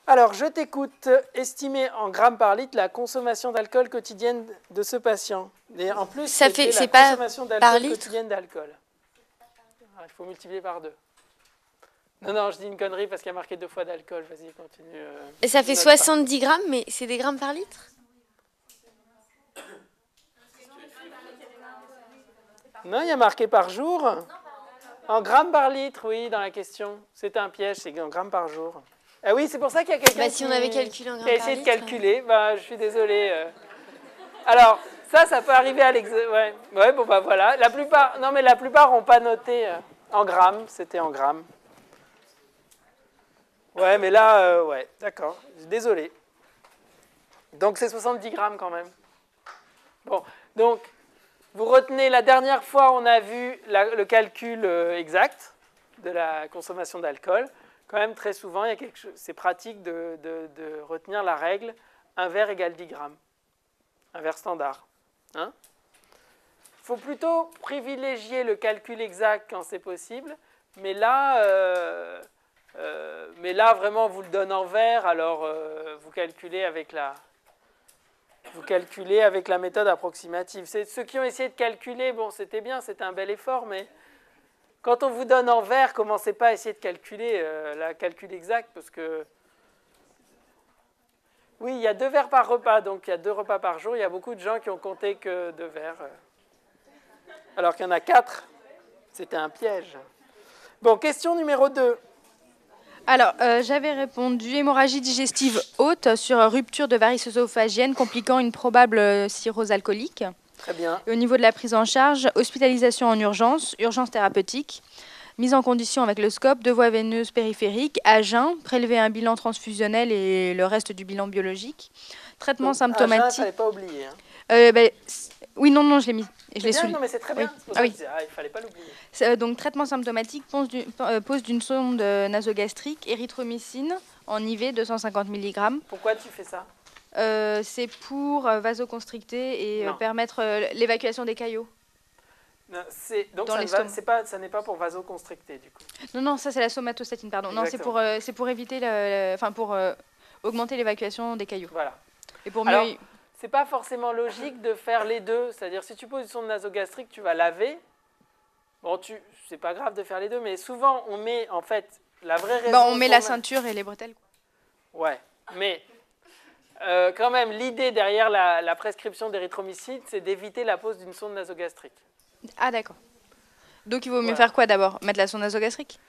Alors, je t'écoute. Estimer en grammes par litre la consommation d'alcool quotidienne de ce patient. Et en plus, c'est la pas consommation par d'alcool litre quotidienne d'alcool. Il faut multiplier par 2. Non, je dis une connerie parce qu'il y a marqué 2 fois d'alcool. Vas-y, continue. Et ça fait 70 grammes, mais c'est des grammes par litre? Non, il y a marqué par jour. En grammes par litre, oui, dans la question. C'était un piège, c'est en grammes par jour. Ah oui, c'est pour ça qu'il y a quelqu'un Si on avait calculé en qui a grammes essayé par de calculer. Je suis désolé. Alors, ça peut arriver à l'examen. Ouais, bon, voilà. La plupart n'ont pas noté en grammes. C'était en grammes. Ouais, mais là, ouais, d'accord. Désolé. Donc, c'est 70 grammes quand même. Bon, donc, vous retenez, la dernière fois, on a vu le calcul exact de la consommation d'alcool. Quand même, très souvent, c'est pratique de retenir la règle 1 verre égale 10 grammes. Un verre standard. Hein? Il faut plutôt privilégier le calcul exact quand c'est possible, mais là, vraiment, on vous le donne en verre, alors vous calculez avec la méthode approximative. Ceux qui ont essayé de calculer, bon, c'était bien, c'était un bel effort, mais quand on vous donne en verre, commencez pas à essayer de calculer la calcul exact, parce que oui, il y a 2 verres par repas, donc il y a 2 repas par jour. Il y a beaucoup de gens qui ont compté que 2 verres, alors qu'il y en a 4. C'était un piège. Bon, question numéro 2. Alors, j'avais répondu hémorragie digestive haute sur rupture de varices œsophagiennes compliquant une probable cirrhose alcoolique. Très bien. Et au niveau de la prise en charge, hospitalisation en urgence, urgence thérapeutique, mise en condition avec le scope, 2 voies veineuses périphériques, à jeun, prélever un bilan transfusionnel et le reste du bilan biologique. Traitement symptomatique. À jeun, il ne fallait pas oublier. Hein. Oui, non, je l'ai mis. Je l'ai souligné. Non, mais c'est très bien. Oui. C'est pour ça que je disais, il ne fallait pas l'oublier. Donc, traitement symptomatique, pose d'une sonde nasogastrique, érythromycine en IV, 250 mg. Pourquoi tu fais ça? C'est pour vasoconstricter et permettre l'évacuation des caillots. Non, donc ça n'est pas pour vasoconstricter du coup. Non, ça c'est la somatostatine, pardon. Exactement. Non, c'est pour éviter, pour augmenter l'évacuation des caillots. Voilà. Et pour mieux. C'est pas forcément logique de faire les deux. C'est-à-dire, si tu poses une sonde nasogastrique, tu vas laver. Bon, c'est pas grave de faire les deux, mais souvent on met en fait la vraie raison. On met la ceinture et les bretelles. Ouais, mais quand même, l'idée derrière la prescription d'érythromycine, c'est d'éviter la pose d'une sonde nasogastrique. Ah, d'accord. Donc, il vaut mieux faire quoi d'abord? Mettre la sonde nasogastrique?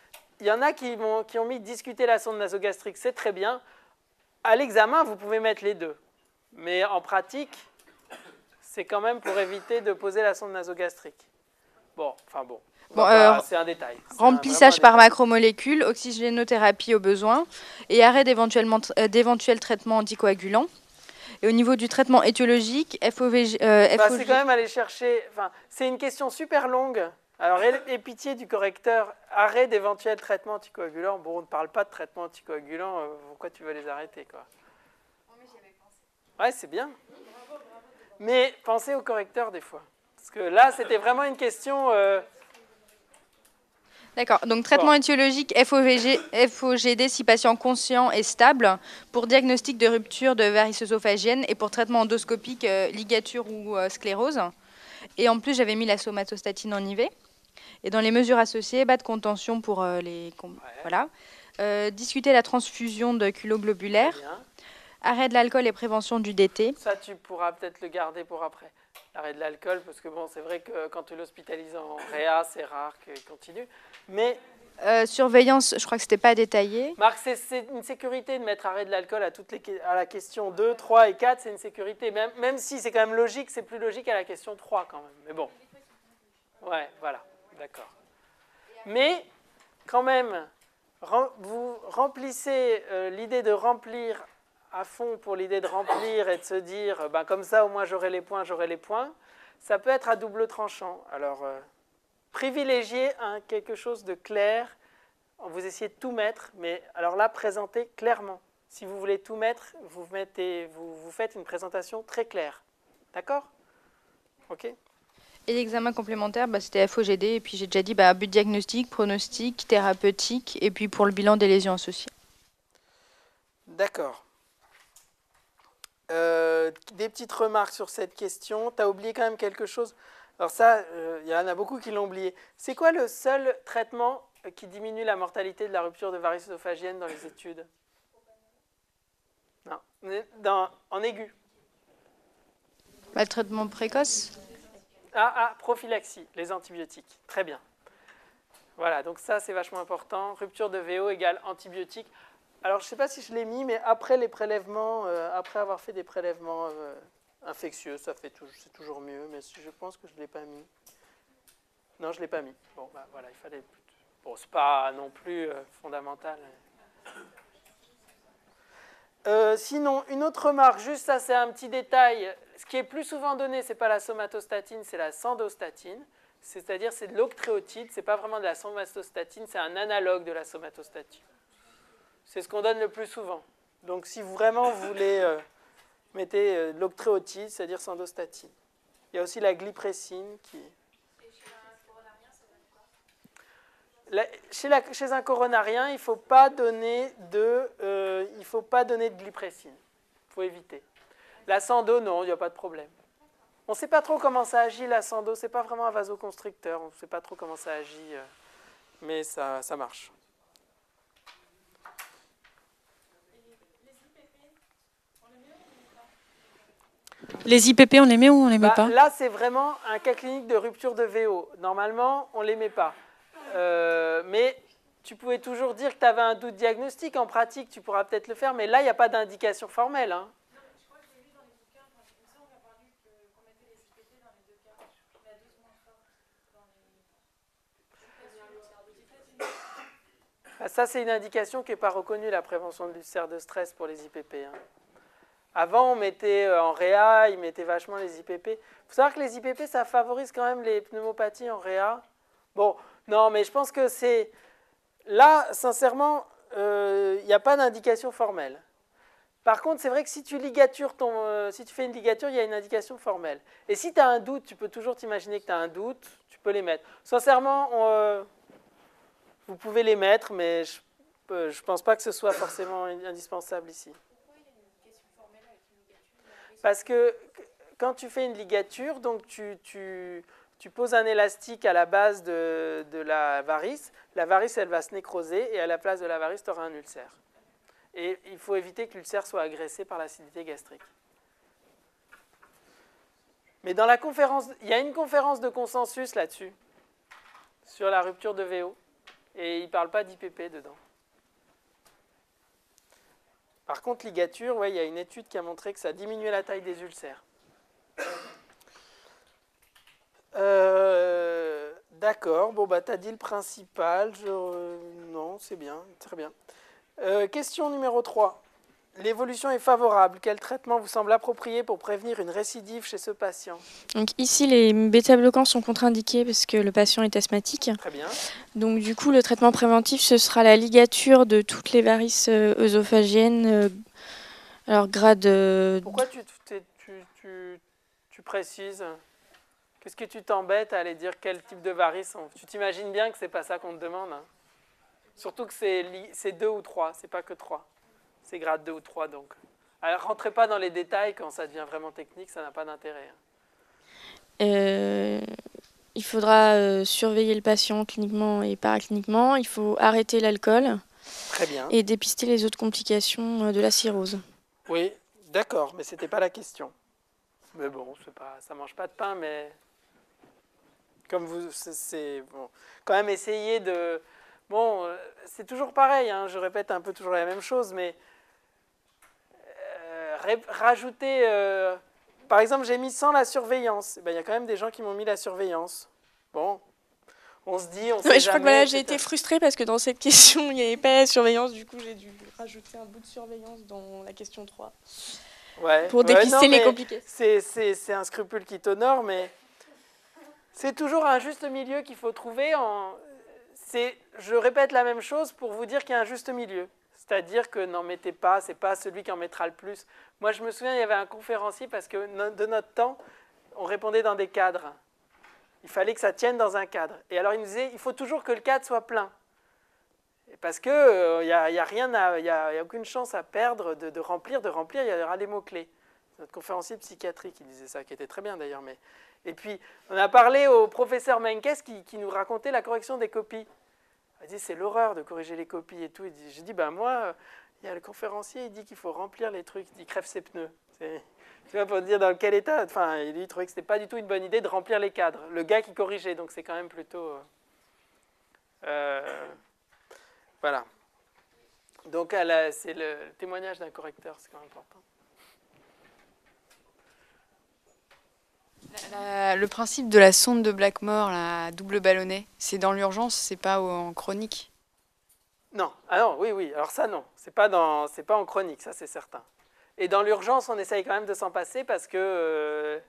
Il y en a qui ont mis discuter la sonde nasogastrique, c'est très bien. À l'examen, vous pouvez mettre les deux. Mais en pratique, c'est quand même pour éviter de poser la sonde nasogastrique. Bon. C'est un détail. Remplissage par macromolécules, oxygénothérapie au besoin et arrêt d'éventuels traitements anticoagulants. Et au niveau du traitement étiologique, FOG... c'est quand même aller chercher... c'est une question super longue. Alors, aie pitié du correcteur. Arrêt d'éventuels traitements anticoagulants. Bon, on ne parle pas de traitements anticoagulants. Pourquoi tu veux les arrêter, quoi? Non, mais j'y avais pensé. Ouais, c'est bien. Mais pensez au correcteur, des fois. Parce que là, c'était vraiment une question... D'accord. Donc, traitement étiologique FOGD si patient conscient et stable pour diagnostic de rupture de varices œsophagiennes et pour traitement endoscopique, ligature ou sclérose. Et en plus, j'avais mis la somatostatine en IV. Et dans les mesures associées, bas de contention pour les... Voilà. Discuter la transfusion de culot globulaire. Arrêt de l'alcool et prévention du DT. Ça, tu pourras peut-être le garder pour après. L'arrêt de l'alcool, parce que bon, c'est vrai que quand tu l'hospitalises en réa, c'est rare qu'il continue. Mais surveillance, je crois que c'était pas détaillé. Marc, c'est une sécurité de mettre arrêt de l'alcool à la question 2, 3 et 4, c'est une sécurité. Même si c'est quand même logique, c'est plus logique à la question 3 quand même. Mais bon. Ouais, voilà, d'accord. Mais quand même, vous remplissez l'idée de remplir à fond pour l'idée de remplir et de se dire comme ça au moins j'aurai les points, ça peut être à double tranchant. Alors, privilégiez quelque chose de clair, vous essayez de tout mettre, mais alors là, présentez clairement. Si vous voulez tout mettre, vous faites une présentation très claire. D'accord? Ok? Et l'examen complémentaire, c'était FOGD, et puis j'ai déjà dit but diagnostic, pronostic, thérapeutique, et puis pour le bilan des lésions associées. D'accord. Des petites remarques sur cette question. Tu as oublié quand même quelque chose. Alors ça, il y en a beaucoup qui l'ont oublié. C'est quoi le seul traitement qui diminue la mortalité de la rupture de varices œsophagiennes dans les études? Non, en aigu. Le traitement précoce. Prophylaxie, les antibiotiques. Très bien. Voilà, donc ça c'est vachement important. Rupture de VO égale antibiotiques. Alors je ne sais pas si je l'ai mis, mais après les prélèvements, après avoir fait des prélèvements infectieux, c'est toujours mieux, mais je pense que je ne l'ai pas mis. Non, je ne l'ai pas mis. Bon, bah voilà, il fallait. Bon, c'est pas non plus fondamental. Sinon, une autre remarque, juste ça c'est un petit détail. Ce qui est plus souvent donné, ce n'est pas la somatostatine, c'est la sandostatine. C'est-à-dire c'est de l'octréotide, ce n'est pas vraiment de la somatostatine, c'est un analogue de la somatostatine. C'est ce qu'on donne le plus souvent. Donc si vraiment vous voulez, mettez de l'octréotide, c'est-à-dire sandostatine. Il y a aussi la glypressine qui... Chez un coronarien, il ne faut pas donner de glypressine. Il faut éviter. La sando, non, il n'y a pas de problème. On ne sait pas trop comment ça agit, la sando. Ce n'est pas vraiment un vasoconstricteur. On ne sait pas trop comment ça agit, mais ça marche. Les IPP, on les met ou on les met pas? Là, c'est vraiment un cas clinique de rupture de VO. Normalement, on ne les met pas. Mais tu pouvais toujours dire que tu avais un doute diagnostique. En pratique, tu pourras peut-être le faire, mais là, il n'y a pas d'indication formelle. Hein. Je crois que je l'ai lu dans les bouquins. Il me semble avoir lu qu'on mettait les IPP dans les deux cas. La dose moins forte dans les... Ça, c'est une indication qui n'est pas reconnue, la prévention de l'ulcère de stress pour les IPP. Hein. Avant, on mettait en réa, ils mettaient vachement les IPP. Il faut savoir que les IPP, ça favorise quand même les pneumopathies en réa. Bon, non, mais je pense que c'est... Là, sincèrement, il n'y a pas d'indication formelle. Par contre, c'est vrai que si tu ligatures si tu fais une ligature, il y a une indication formelle. Et si tu as un doute, tu peux toujours t'imaginer que tu as un doute, tu peux les mettre. Sincèrement, vous pouvez les mettre, mais je ne pense pas que ce soit forcément indispensable ici. Parce que quand tu fais une ligature, donc tu poses un élastique à la base de la varice. La varice, elle va se nécroser et à la place de la varice, tu auras un ulcère. Et il faut éviter que l'ulcère soit agressé par l'acidité gastrique. Mais dans la conférence, il y a une conférence de consensus là-dessus, sur la rupture de VO, et il ne parle pas d'IPP dedans. Par contre, ligature, ouais, il y a une étude qui a montré que ça diminuait la taille des ulcères. D'accord, bon, bah, tu as dit le principal. Non, c'est bien, très bien. Question numéro 3. L'évolution est favorable. Quel traitement vous semble approprié pour prévenir une récidive chez ce patient? Donc ici, les bêta-bloquants sont contre-indiqués parce que le patient est asthmatique. Très bien. Donc du coup, le traitement préventif, ce sera la ligature de toutes les varices œsophagiennes. Alors grade... Pourquoi tu précises? Qu'est-ce que tu t'embêtes à aller dire quel type de varices? Tu t'imagines bien que ce n'est pas ça qu'on te demande. Hein. Surtout que c'est 2 ou 3, c'est pas que 3. C'est grade 2 ou 3 donc. Alors rentrez pas dans les détails quand ça devient vraiment technique, ça n'a pas d'intérêt. Il faudra surveiller le patient cliniquement et paracliniquement. Il faut arrêter l'alcool. Très bien. Et dépister les autres complications de la cirrhose. Oui, d'accord, mais c'était pas la question. Mais bon, ça mange pas de pain, mais comme c'est bon, quand même essayer de... Bon, c'est toujours pareil, hein, je répète un peu toujours la même chose, mais rajouter... par exemple, j'ai mis sans la surveillance. Il y a quand même des gens qui m'ont mis la surveillance. Bon, on se dit, on sait jamais... Je crois que voilà, j'ai été frustrée parce que dans cette question, il n'y avait pas la surveillance. Du coup, j'ai dû rajouter un bout de surveillance dans la question 3. Ouais, pour dépister les complications. C'est un scrupule qui t'honore, mais c'est toujours un juste milieu qu'il faut trouver. Je répète la même chose pour vous dire qu'il y a un juste milieu. C'est-à-dire que n'en mettez pas, c'est pas celui qui en mettra le plus. Moi, je me souviens, il y avait un conférencier, parce que de notre temps, on répondait dans des cadres. Il fallait que ça tienne dans un cadre. Et alors, il nous disait, il faut toujours que le cadre soit plein. Parce qu'il n'y a aucune chance à perdre de remplir, il y aura des mots-clés. Notre conférencier de psychiatrie qui disait ça, qui était très bien d'ailleurs. Et puis, on a parlé au professeur Menkes qui nous racontait la correction des copies. Il dit, c'est l'horreur de corriger les copies et tout. J'ai dit, ben moi, il y a le conférencier, il dit qu'il faut remplir les trucs, il crève ses pneus. Tu vois, pour dire dans quel état. Enfin, il trouvait que ce n'était pas du tout une bonne idée de remplir les cadres. Le gars qui corrigeait, donc c'est quand même plutôt... voilà. Donc, c'est le témoignage d'un correcteur, c'est quand même important. Le principe de la sonde de Blackmore, la double ballonnée, c'est dans l'urgence, c'est pas en chronique? Non, ah non, oui, alors ça non, c'est pas en chronique, ça c'est certain. Et dans l'urgence, on essaye quand même de s'en passer parce que,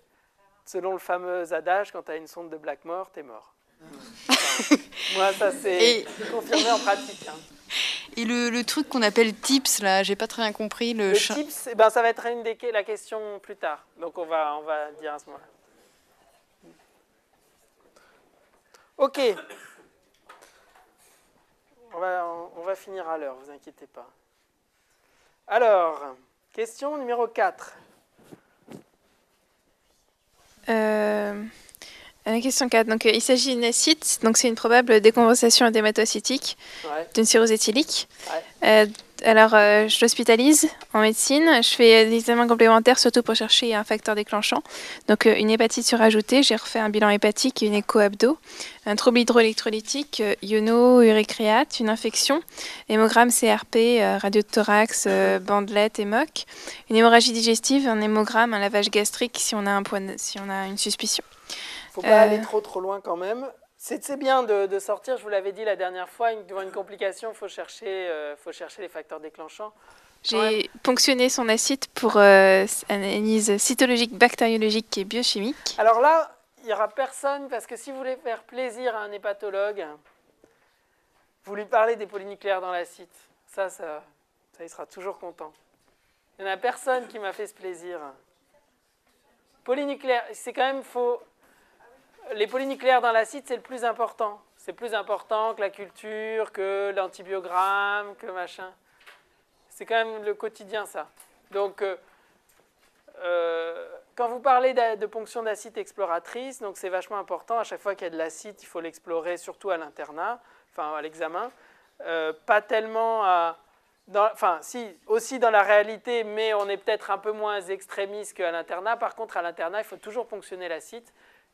selon le fameux adage, quand tu as une sonde de Blackmore, t'es mort. Enfin, moi, ça c'est confirmé en pratique. Hein. Et le truc qu'on appelle TIPS, là, j'ai pas très bien compris. Le TIPS, ça va être la question plus tard, donc on va dire à ce moment-là. Ok. On va finir à l'heure, vous inquiétez pas. Alors, question numéro 4. Question 4. Donc, il s'agit d'une acide, donc c'est une probable décompensation hématocytique d'une cirrhose éthylique. Alors, je l'hospitalise en médecine. Je fais des examens complémentaires, surtout pour chercher un facteur déclenchant. Donc, une hépatite surajoutée. J'ai refait un bilan hépatique et une écho-abdo. Un trouble hydroélectrolytique, iono, urécréate, une infection, hémogramme CRP, radio de thorax, bandelette et MOC. Une hémorragie digestive, un hémogramme, un lavage gastrique si on a une suspicion. Il ne faut pas aller trop loin quand même. C'est bien de sortir, je vous l'avais dit la dernière fois, devant une complication, il faut chercher les facteurs déclenchants. J'ai ponctionné son acide pour analyse cytologique, bactériologique et biochimique. Alors là, il n'y aura personne, parce que si vous voulez faire plaisir à un hépatologue, vous lui parlez des polynucléaires dans l'acide. Ça, il sera toujours content. Il n'y en a personne qui m'a fait ce plaisir. Polynucléaires, c'est quand même faux. Les polynucléaires dans l'acide, c'est le plus important. C'est plus important que la culture, que l'antibiogramme, que machin. C'est quand même le quotidien, ça. Donc, quand vous parlez de ponction d'acide exploratrice, donc c'est vachement important. À chaque fois qu'il y a de l'acide, il faut l'explorer, surtout à l'internat, enfin à l'examen. Pas tellement si, aussi dans la réalité, mais on est peut-être un peu moins extrémiste qu'à l'internat. Par contre, à l'internat, il faut toujours ponctionner l'acide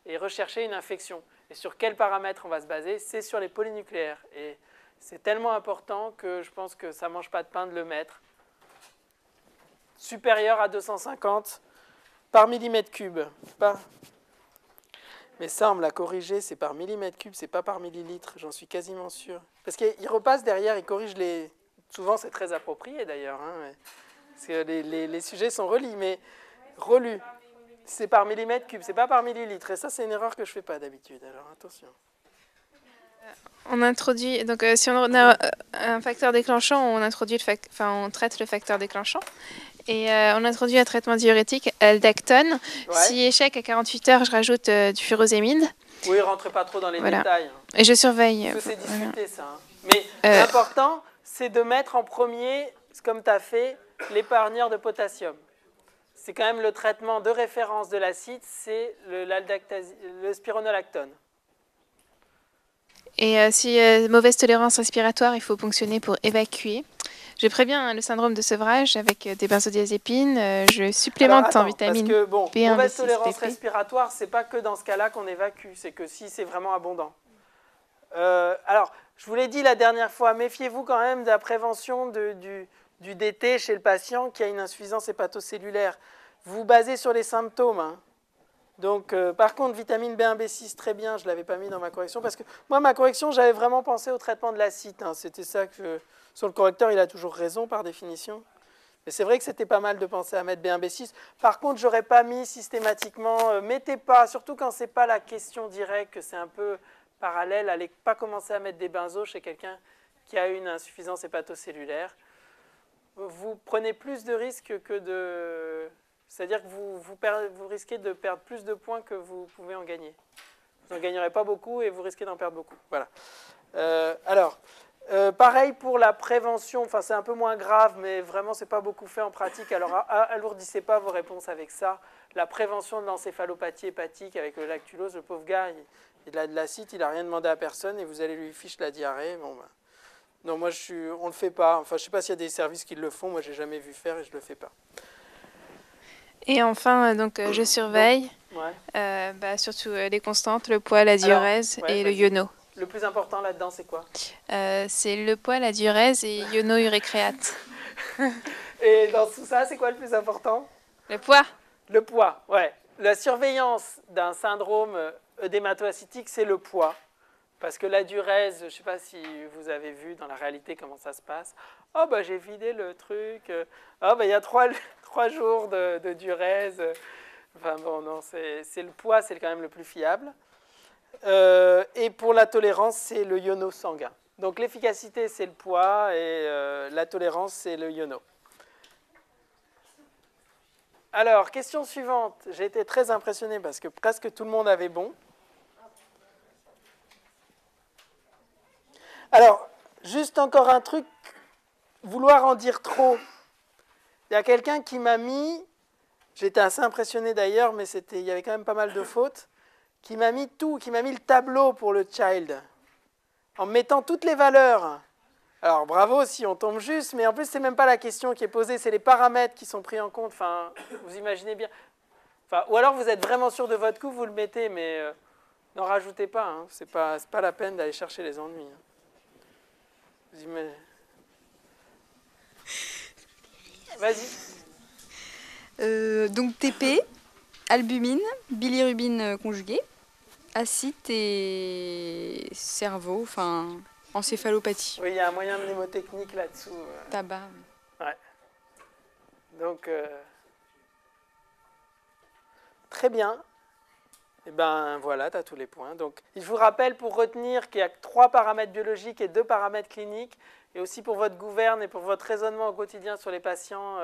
et rechercher une infection. Et sur quels paramètres on va se baser? C'est sur les polynucléaires. Et c'est tellement important que je pense que ça ne mange pas de pain de le mettre. Supérieur à 250 par millimètre cube. Mais ça, on me l'a corrigé, c'est par millimètre cube, c'est pas par millilitre, j'en suis quasiment sûr. Parce qu'il repasse derrière, il corrige les... Souvent, c'est très approprié d'ailleurs, hein, parce que les sujets sont relus. C'est par millimètre cube, c'est pas par millilitre. Et ça, c'est une erreur que je fais pas d'habitude, alors attention. On introduit, donc si on a un facteur déclenchant, on traite le facteur déclenchant. Et on introduit un traitement diurétique, Aldactone. Si échec à 48 heures, je rajoute du furosémide. Oui, rentrez pas trop dans les détails. Hein. Et je surveille. Parce que c'est discuté, ça. Hein. Mais l'important, c'est de mettre en premier, comme tu as fait, l'épargneur de potassium. C'est quand même le traitement de référence de l'acide, c'est le spironolactone. Et si mauvaise tolérance respiratoire, il faut ponctionner pour évacuer. Je préviens le syndrome de sevrage avec des benzodiazépines. Je supplémente en vitamine parce que, bon, B1, mauvaise B6, tolérance BP. respiratoire, c'est pas que dans ce cas-là qu'on évacue, c'est que si c'est vraiment abondant. Alors, je vous l'ai dit la dernière fois, méfiez-vous quand même de la prévention du DT chez le patient qui a une insuffisance hépatocellulaire. Vous vous basez sur les symptômes. Hein. Donc, par contre, vitamine B1, B6, très bien, je ne l'avais pas mis dans ma correction, parce que moi, ma correction, j'avais vraiment pensé au traitement de l'acide. Hein. C'était ça que... Sur le correcteur, il a toujours raison, par définition. Mais c'est vrai que c'était pas mal de penser à mettre B1, B6. Par contre, je n'aurais pas mis systématiquement... mettez pas, surtout quand ce n'est pas la question directe, que c'est un peu parallèle, allez pas commencer à mettre des benzos chez quelqu'un qui a une insuffisance hépatocellulaire. Vous prenez plus de risques que de... C'est-à-dire que vous risquez de perdre plus de points que vous pouvez en gagner. Vous n'en gagnerez pas beaucoup et vous risquez d'en perdre beaucoup. Voilà. Alors, Pareil pour la prévention, enfin c'est un peu moins grave, mais vraiment c'est pas beaucoup fait en pratique, alors alourdissez pas vos réponses avec ça. La prévention de l'encéphalopathie hépatique avec le lactulose, le pauvre gars, il a de l'acide, il n'a rien demandé à personne et vous allez lui fiche la diarrhée. Bon, ben. Non, moi on le fait pas, enfin je sais pas s'il y a des services qui le font, moi j'ai jamais vu faire et je le fais pas. Et enfin, donc, je surveille surtout les constantes, le poids, la diurèse et le iono. Le plus important là-dedans, c'est quoi? C'est le poids, la diurèse et iono-urécréate. Et dans tout ça, c'est quoi le plus important? Le poids. Le poids, ouais. La surveillance d'un syndrome œdémato-ascitique, c'est le poids. Parce que la diurèse, je ne sais pas si vous avez vu dans la réalité comment ça se passe. Oh, bah j'ai vidé le truc. Oh, bah il y a 3 jours de diurèse. Enfin bon, non, c'est le poids, c'est quand même le plus fiable. Et pour la tolérance, c'est le iono sanguin. Donc l'efficacité, c'est le poids et la tolérance, c'est le iono. Alors, question suivante. J'ai été très impressionné parce que presque tout le monde avait bon. Alors, juste encore un truc, vouloir en dire trop. Il y a quelqu'un qui m'a mis, j'étais assez impressionné d'ailleurs, mais il y avait quand même pas mal de fautes, qui m'a mis le tableau pour le child, en mettant toutes les valeurs. Alors bravo si on tombe juste, mais en plus c'est même pas la question qui est posée, c'est les paramètres qui sont pris en compte, enfin, vous imaginez bien. Enfin, ou alors vous êtes vraiment sûr de votre coup, vous le mettez, mais n'en rajoutez pas, hein. C'est pas la peine d'aller chercher les ennuis. Hein. Vous imaginez... Vas-y. Donc TP, albumine, bilirubine conjuguée, acide et cerveau, enfin encéphalopathie. Oui, il y a un moyen mnémotechnique là-dessous. Tabac. Ouais. Donc, très bien. Et ben voilà, tu as tous les points. Donc, je vous rappelle pour retenir qu'il y a 3 paramètres biologiques et 2 paramètres cliniques. Et aussi pour votre gouverne et pour votre raisonnement au quotidien sur les patients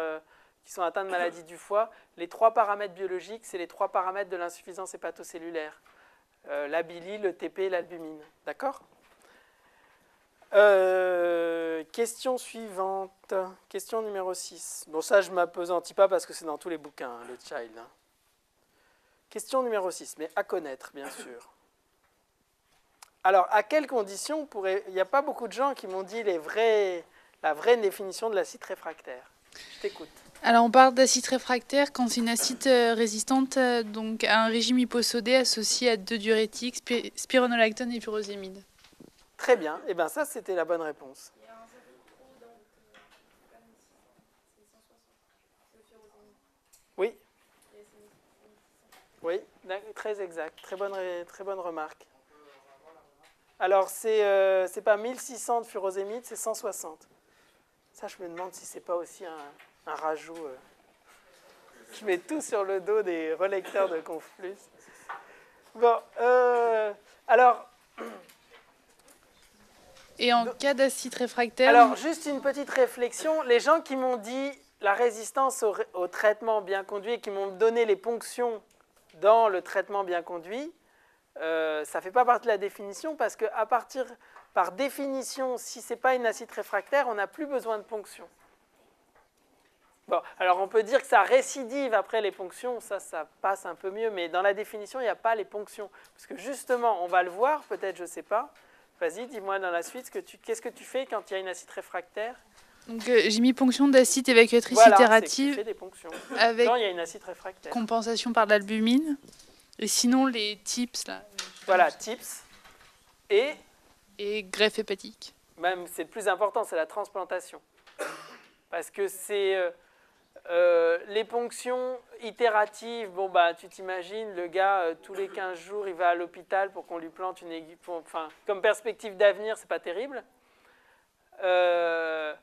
qui sont atteints de maladie du foie, les 3 paramètres biologiques, c'est les 3 paramètres de l'insuffisance hépatocellulaire. La bili, le TP et l'albumine. D'accord ? Question suivante. Question numéro 6. Bon, ça, je ne m'appesantis pas parce que c'est dans tous les bouquins, hein, le child. Hein. Question numéro 6, mais à connaître, bien sûr. Alors, à quelles conditions il n'y a pas beaucoup de gens qui m'ont dit la vraie définition de l'acide réfractaire. Je t'écoute. Alors, on parle d'acide réfractaire quand c'est une acide résistante donc à un régime hyposodé associé à 2 diurétiques, spironolactone et furosémide. Très bien. Et bien ça, c'était la bonne réponse. Oui. Oui, très exact. Très bonne remarque. Alors, c'est pas 1600 de furosémide, c'est 160. Ça, je me demande si c'est pas aussi un rajout. Je mets tout sur le dos des relecteurs de Conflux. Bon, alors... Et en cas d'acide réfractaire... Alors, juste une petite réflexion. Les gens qui m'ont dit la résistance au traitement bien conduit, qui m'ont donné les ponctions dans le traitement bien conduit, ça ne fait pas partie de la définition parce que par définition, si ce n'est pas une acide réfractaire, on n'a plus besoin de ponction. Bon, alors on peut dire que ça récidive après les ponctions, ça passe un peu mieux, mais dans la définition, il n'y a pas les ponctions. Parce que justement, on va le voir, peut-être, je ne sais pas. Vas-y, dis-moi dans la suite, qu'est-ce que tu fais quand il y a une acide réfractaire? Donc j'ai mis ponction d'acide évacuatrice voilà, itérative tu fais des ponctions. avec quand il y a une acide réfractaire. Compensation par l'albumine. Et sinon, les TIPS, là. Voilà, TIPS. Et greffe hépatique. Même, c'est le plus important, c'est la transplantation. Parce que c'est... les ponctions itératives, bon bah tu t'imagines, le gars, tous les 15 jours, il va à l'hôpital pour qu'on lui plante une aiguille. Enfin, comme perspective d'avenir, c'est pas terrible. Le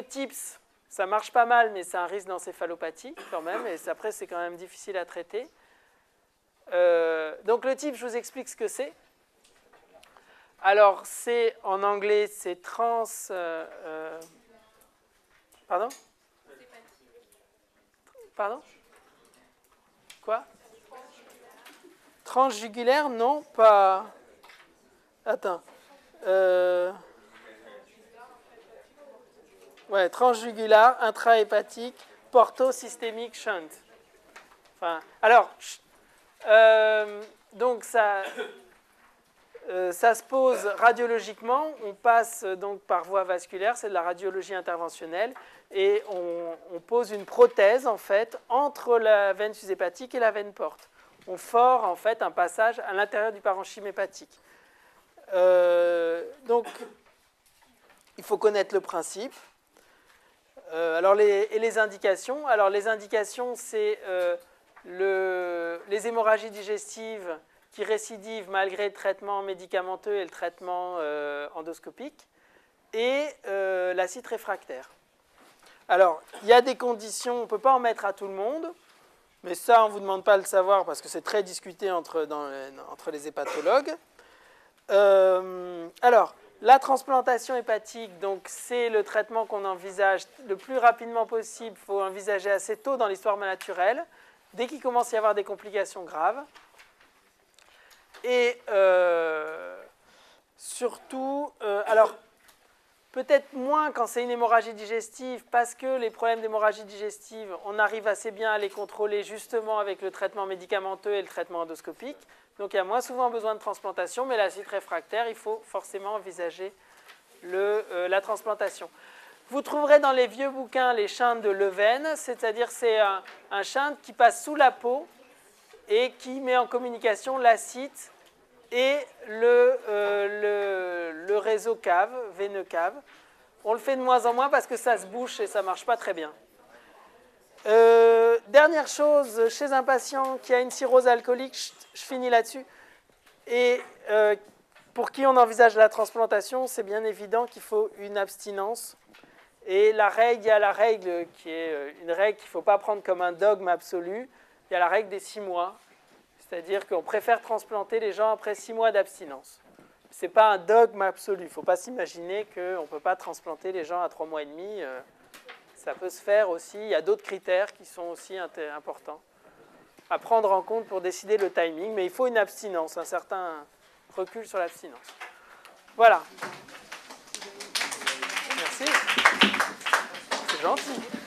TIPS, ça marche pas mal, mais c'est un risque d'encéphalopathie quand même, et après c'est quand même difficile à traiter. Donc le TIPS, je vous explique ce que c'est. Alors c'est, en anglais, c'est Pardon ? Pardon ? Quoi ? Transjugulaire, non, pas... Attends. Ouais, transjugulaire, intrahépatique, porto-systémique shunt. Enfin, alors, donc ça se pose radiologiquement. On passe donc par voie vasculaire, c'est de la radiologie interventionnelle, et on pose une prothèse en fait entre la veine sushépatique et la veine porte. On fore en fait un passage à l'intérieur du parenchyme hépatique. Donc, il faut connaître le principe. Les indications. Alors, les indications, c'est les hémorragies digestives qui récidivent malgré le traitement médicamenteux et le traitement endoscopique, et l'acide réfractaire. Alors, il y a des conditions, on ne peut pas en mettre à tout le monde, mais ça, on ne vous demande pas de le savoir parce que c'est très discuté entre les hépatologues. Alors, la transplantation hépatique, donc c'est le traitement qu'on envisage le plus rapidement possible. Il faut envisager assez tôt dans l'histoire naturelle, dès qu'il commence à y avoir des complications graves. Et surtout, alors peut-être moins quand c'est une hémorragie digestive, parce que les problèmes d'hémorragie digestive, on arrive assez bien à les contrôler justement avec le traitement médicamenteux et le traitement endoscopique. Donc il y a moins souvent besoin de transplantation, mais l'acide réfractaire, il faut forcément envisager la transplantation. Vous trouverez dans les vieux bouquins les shunts de Leven, c'est-à-dire c'est un shunt qui passe sous la peau et qui met en communication l'acide et le réseau cave, veineux cave. On le fait de moins en moins parce que ça se bouche et ça ne marche pas très bien. Dernière chose, chez un patient qui a une cirrhose alcoolique, je finis là-dessus, et pour qui on envisage la transplantation, c'est bien évident qu'il faut une abstinence. Et il y a la règle qui est une règle qu'il ne faut pas prendre comme un dogme absolu. Il y a la règle des 6 mois, c'est-à-dire qu'on préfère transplanter les gens après 6 mois d'abstinence. Ce n'est pas un dogme absolu. Il ne faut pas s'imaginer qu'on ne peut pas transplanter les gens à 3 mois et demi. Ça peut se faire aussi. Il y a d'autres critères qui sont aussi importants à prendre en compte pour décider le timing. Mais il faut une abstinence, un certain recul sur l'abstinence. Voilà. Merci. C'est gentil.